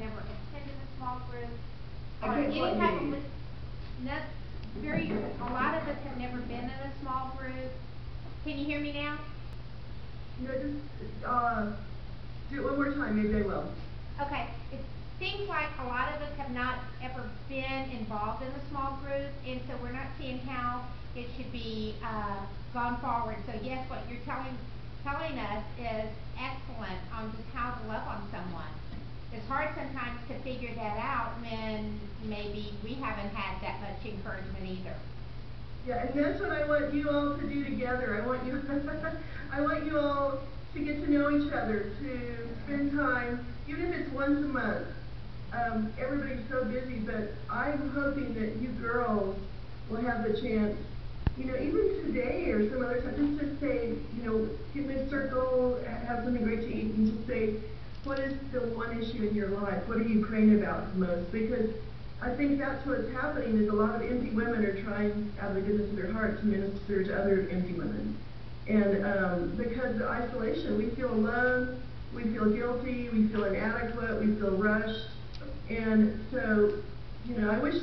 never attended a small group. I Or get any what you type of, mean. a lot of us have never been in a small group. Can you hear me now? No, just, do it one more time, maybe I will. Okay, it seems like a lot of us have not ever been involved in a small group, and so we're not seeing how it should be gone forward. So yes, what you're telling us is excellent on just how to love on someone. It's hard sometimes to figure that out when maybe we haven't had that much encouragement either. Yeah, and that's what I want you all to do together. I want you all to get to know each other, to spend time, even if it's once a month. Everybody's so busy, but I'm hoping that you girls will have the chance, even today or some other time, just to say, get in a circle, have something great to eat, and just say, what is the one issue in your life? What are you praying about most? Because I think that's what's happening is a lot of empty women are trying, out of the goodness of their heart, to minister to other empty women. And because of isolation, we feel alone, we feel guilty, we feel inadequate, we feel rushed. And so, I wish,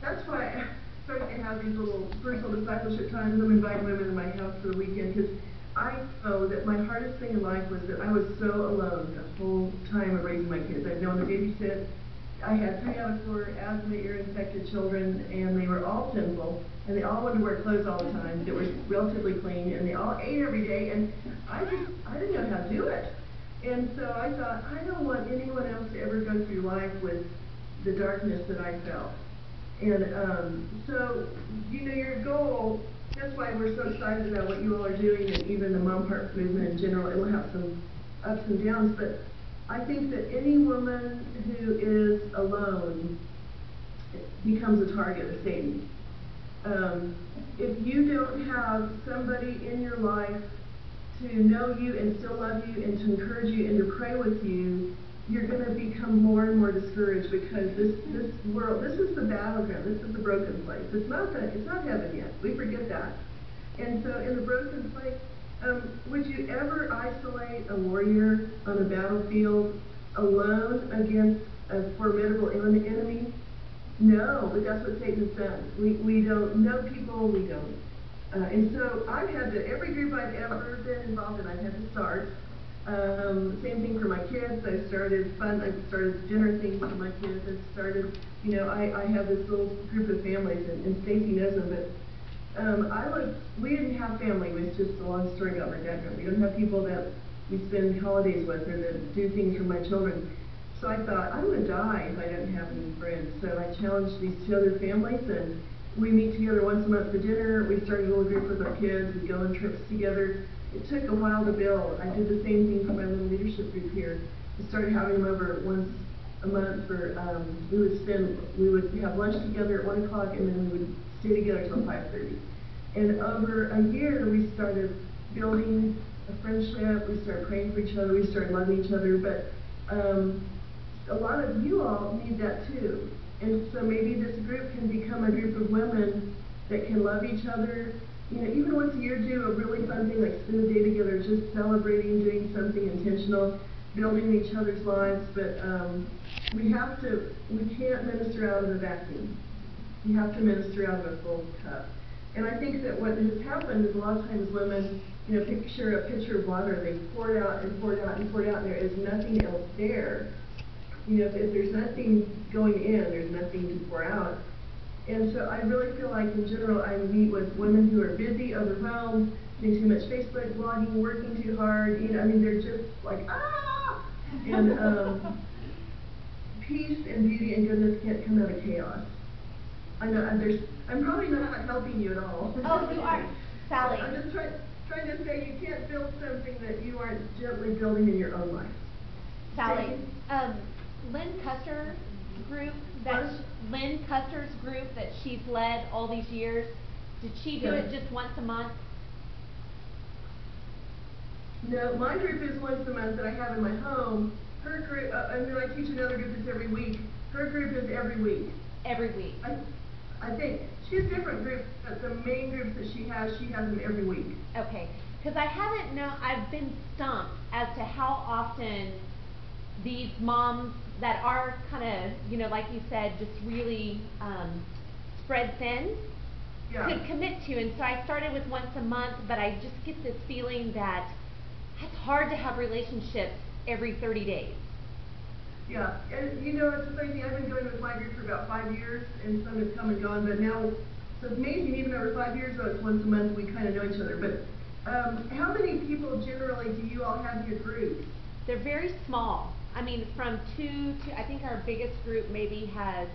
that's why I started to have these little personal discipleship times. I'm inviting women to my house for the weekend, because I know that my hardest thing in life was that I was so alone the whole time of raising my kids. I had no one to babysit. I had 3 out of 4 asthma, ear-infected children, and they were all sinful, and they all wanted to wear clothes all the time that were relatively clean, and they all ate every day, and I didn't know how to do it. And so I thought, I don't want anyone else to ever go through life with the darkness that I felt. And so, your goal, that's why we're so excited about what you all are doing, and even the Mom Heart movement in general. It will have some ups and downs, but I think that any woman who is alone becomes a target of Satan. If you don't have somebody in your life to know you and still love you and to encourage you and to pray with you, you're going to become more and more discouraged, because this world, this is the battleground, this is the broken place. It's not heaven yet. We forget that. And so in the broken place, would you ever isolate a warrior on a battlefield alone against a formidable enemy? No, but that's what Satan's done. We don't know people, we don't. And so I've had to, every group I've ever been involved in, I've had to start. Same thing for my kids. I started dinner things for my kids. I started, I have this little group of families, and Stacy knows them, but we didn't have family. It was just a long story about my background. We don't have people that we spend holidays with or that do things for my children. So I thought, I'm going to die if I don't have any friends. So I challenged these 2 other families, and we meet together once a month for dinner. We started a little group with our kids. We go on trips together. It took a while to build. I did the same thing for my little leadership group here. We started having them over once a month for, we would have lunch together at 1 o'clock, and then we would stay together till 5:30. And over a year, we started building a friendship. We started praying for each other. We started loving each other. But a lot of you all need that too. And so maybe this group can become a group of women that can love each other. Even once a year, do a really fun thing like spend a day together, just celebrating, doing something intentional, building each other's lives. But we can't minister out of a vacuum. We have to minister out of a full cup. And I think that what has happened is a lot of times women, picture a pitcher of water, they pour it out and pour it out and pour it out, and there is nothing else there. If there's nothing going in, there's nothing to pour out. And so I really feel like, in general, I meet with women who are busy, overwhelmed, doing too much Facebook, blogging, working too hard. They're just like, ah! And peace and beauty and goodness can't come out of chaos. I know I'm probably not helping you at all. Oh, you are, Sally. I'm just trying to say you can't build something that you aren't gently building in your own life. Sally, Lynn Custer's group that she's led all these years, did she do it just once a month? No, my group is once a month that I have in my home. Her group, and then I teach another group that's every week. Her group is every week. Every week. I think she has different groups, but the main groups that she has them every week. Okay, because I've been stumped as to how often these moms that are kind of, you know, like you said, just really spread thin could commit to. And so I started with once a month, but I just get this feeling that it's hard to have relationships every 30 days. Yeah, and you know, it's a funny thing, I've been going with my group for about 5 years, and some have come and gone, but now, so it's amazing, even over 5 years, though it's once a month, we kind of know each other. But how many people generally do you all have in your group? They're very small. I mean, from 2 to, I think our biggest group maybe has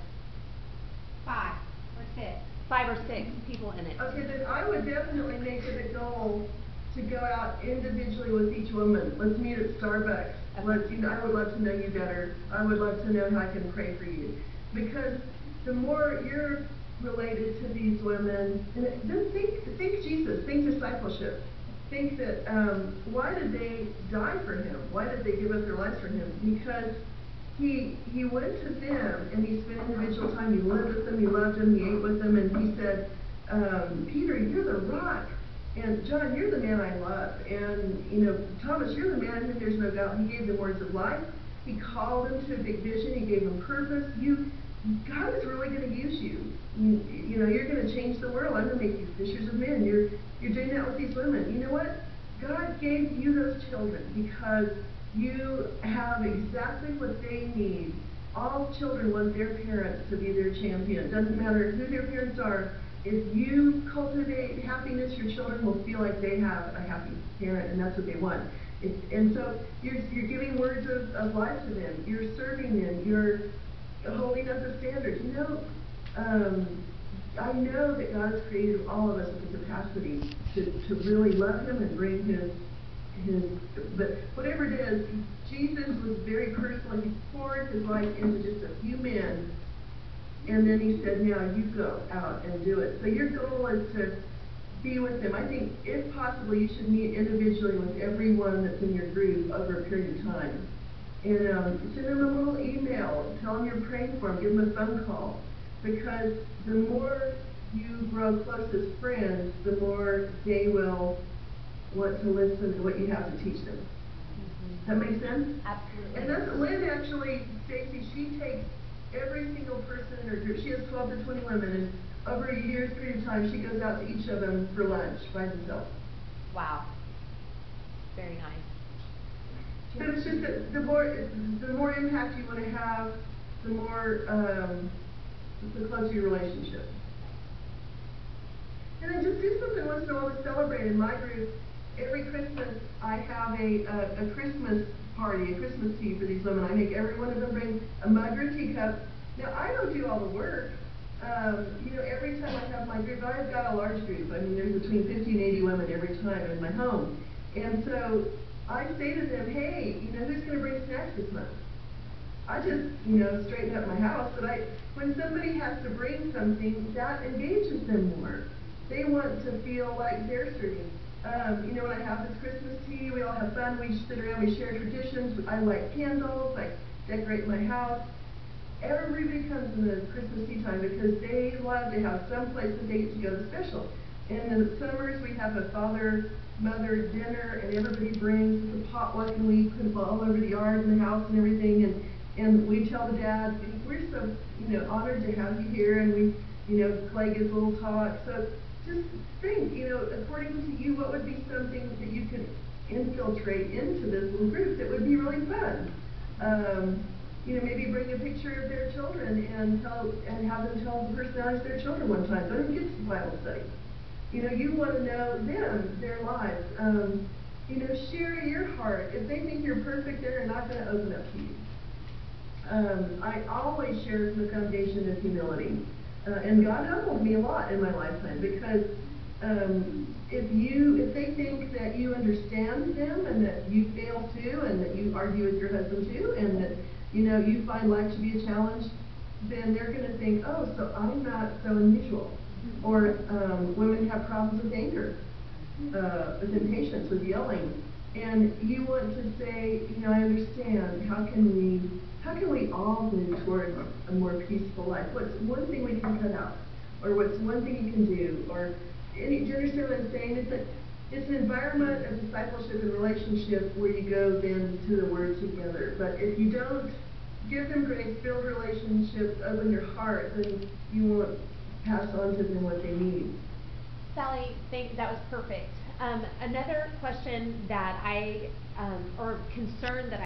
5 or 6. 5 or 6 people in it. Okay, then I would definitely make it a goal to go out individually with each woman. Let's meet at Starbucks. Okay. I would love to know you better. I would love to know how I can pray for you. Because the more you're related to these women, and then think Jesus, think discipleship. Think that, why did they die for him? Why did they give up their lives for him? Because he went to them and he spent individual time. He lived with them, he loved them, he ate with them, and he said, Peter, you're the rock. And John, you're the man I love. And, you know, Thomas, you're the man in whom there's no doubt. He gave them words of life. He called them to a big vision. He gave them purpose. God is really going to use you. You know, you're going to change the world. I'm going to make you fishers of men. You're doing that with these women. You know what? God gave you those children because you have exactly what they need. All children want their parents to be their champion. It doesn't matter who their parents are. If you cultivate happiness, your children will feel like they have a happy parent, and that's what they want. And so you're giving words of life to them. You're serving them. You're holding up the standards. You know, I know that God has created all of us with the capacity to really love him and bring his, but whatever it is, Jesus was very personal. He poured his life into just a few men. And then he said, now you go out and do it. So your goal is to be with them. I think, if possible, you should meet individually with everyone that's in your group over a period of time. And send them a little email. Tell them you're praying for them. Give them a phone call. Because the more you grow close as friends, the more they will want to listen to what you have to teach them. Does that make sense? Absolutely. And that's Lynn actually, Stacy, she takes every single person in her group. She has 12 to 20 women, and over a year's period of time, she goes out to each of them for lunch by themselves. Wow. Very nice. But it's just that the more impact you want to have, the more the closer your relationship. And then just do something once in a while to celebrate. In my group, every Christmas I have a Christmas party, a Christmas tea for these women. I make every one of them bring a mug or a teacup. Now, I don't do all the work. You know, every time I have my group, I've got a large group. I mean, there's between 50 and 80 women every time in my home. And so I say to them, hey, you know, who's going to bring snacks this month? I just, you know, straighten up my house. But when somebody has to bring something, that engages them more. They want to feel like they're serving. You know, when I have this Christmas tea, we all have fun. We sit around, we share traditions. I light candles, I decorate my house. Everybody comes in the Christmas tea time because they love to have some place that they get to go to special. And in the summers, we have a father-mother dinner, and everybody brings a potluck, and we put it all over the yard and the house and everything. And we tell the dad, we're so, you know, honored to have you here, and we, you know, Clay gives a little talk. So just think, you know, according to you, what would be something that you could infiltrate into this little group that would be really fun? You know, maybe bring a picture of their children and have them tell the personalities of their children one time. Go to kids' Bible study. You know, you want to know them, their lives. You know, share your heart. If they think you're perfect, they're not going to open up to you. I always share from the foundation of humility. And God humbled me a lot in my lifetime because if they think that you understand them and that you fail too, and that you argue with your husband too, and that, you know, you find life to be a challenge, then they're going to think, oh, so I'm not so unusual. Or women have problems with anger, with impatience, with yelling. And you want to say, you know, I understand. How can we all move towards a more peaceful life? What's one thing we can cut out? Or what's one thing you can do? Or do you understand what I'm saying? it's an environment of discipleship and relationship where you go then to the Word together. But if you don't give them grace, build relationships, open your heart, then you won't pass on to them what they need. Sally, that was perfect. Another question that or concern that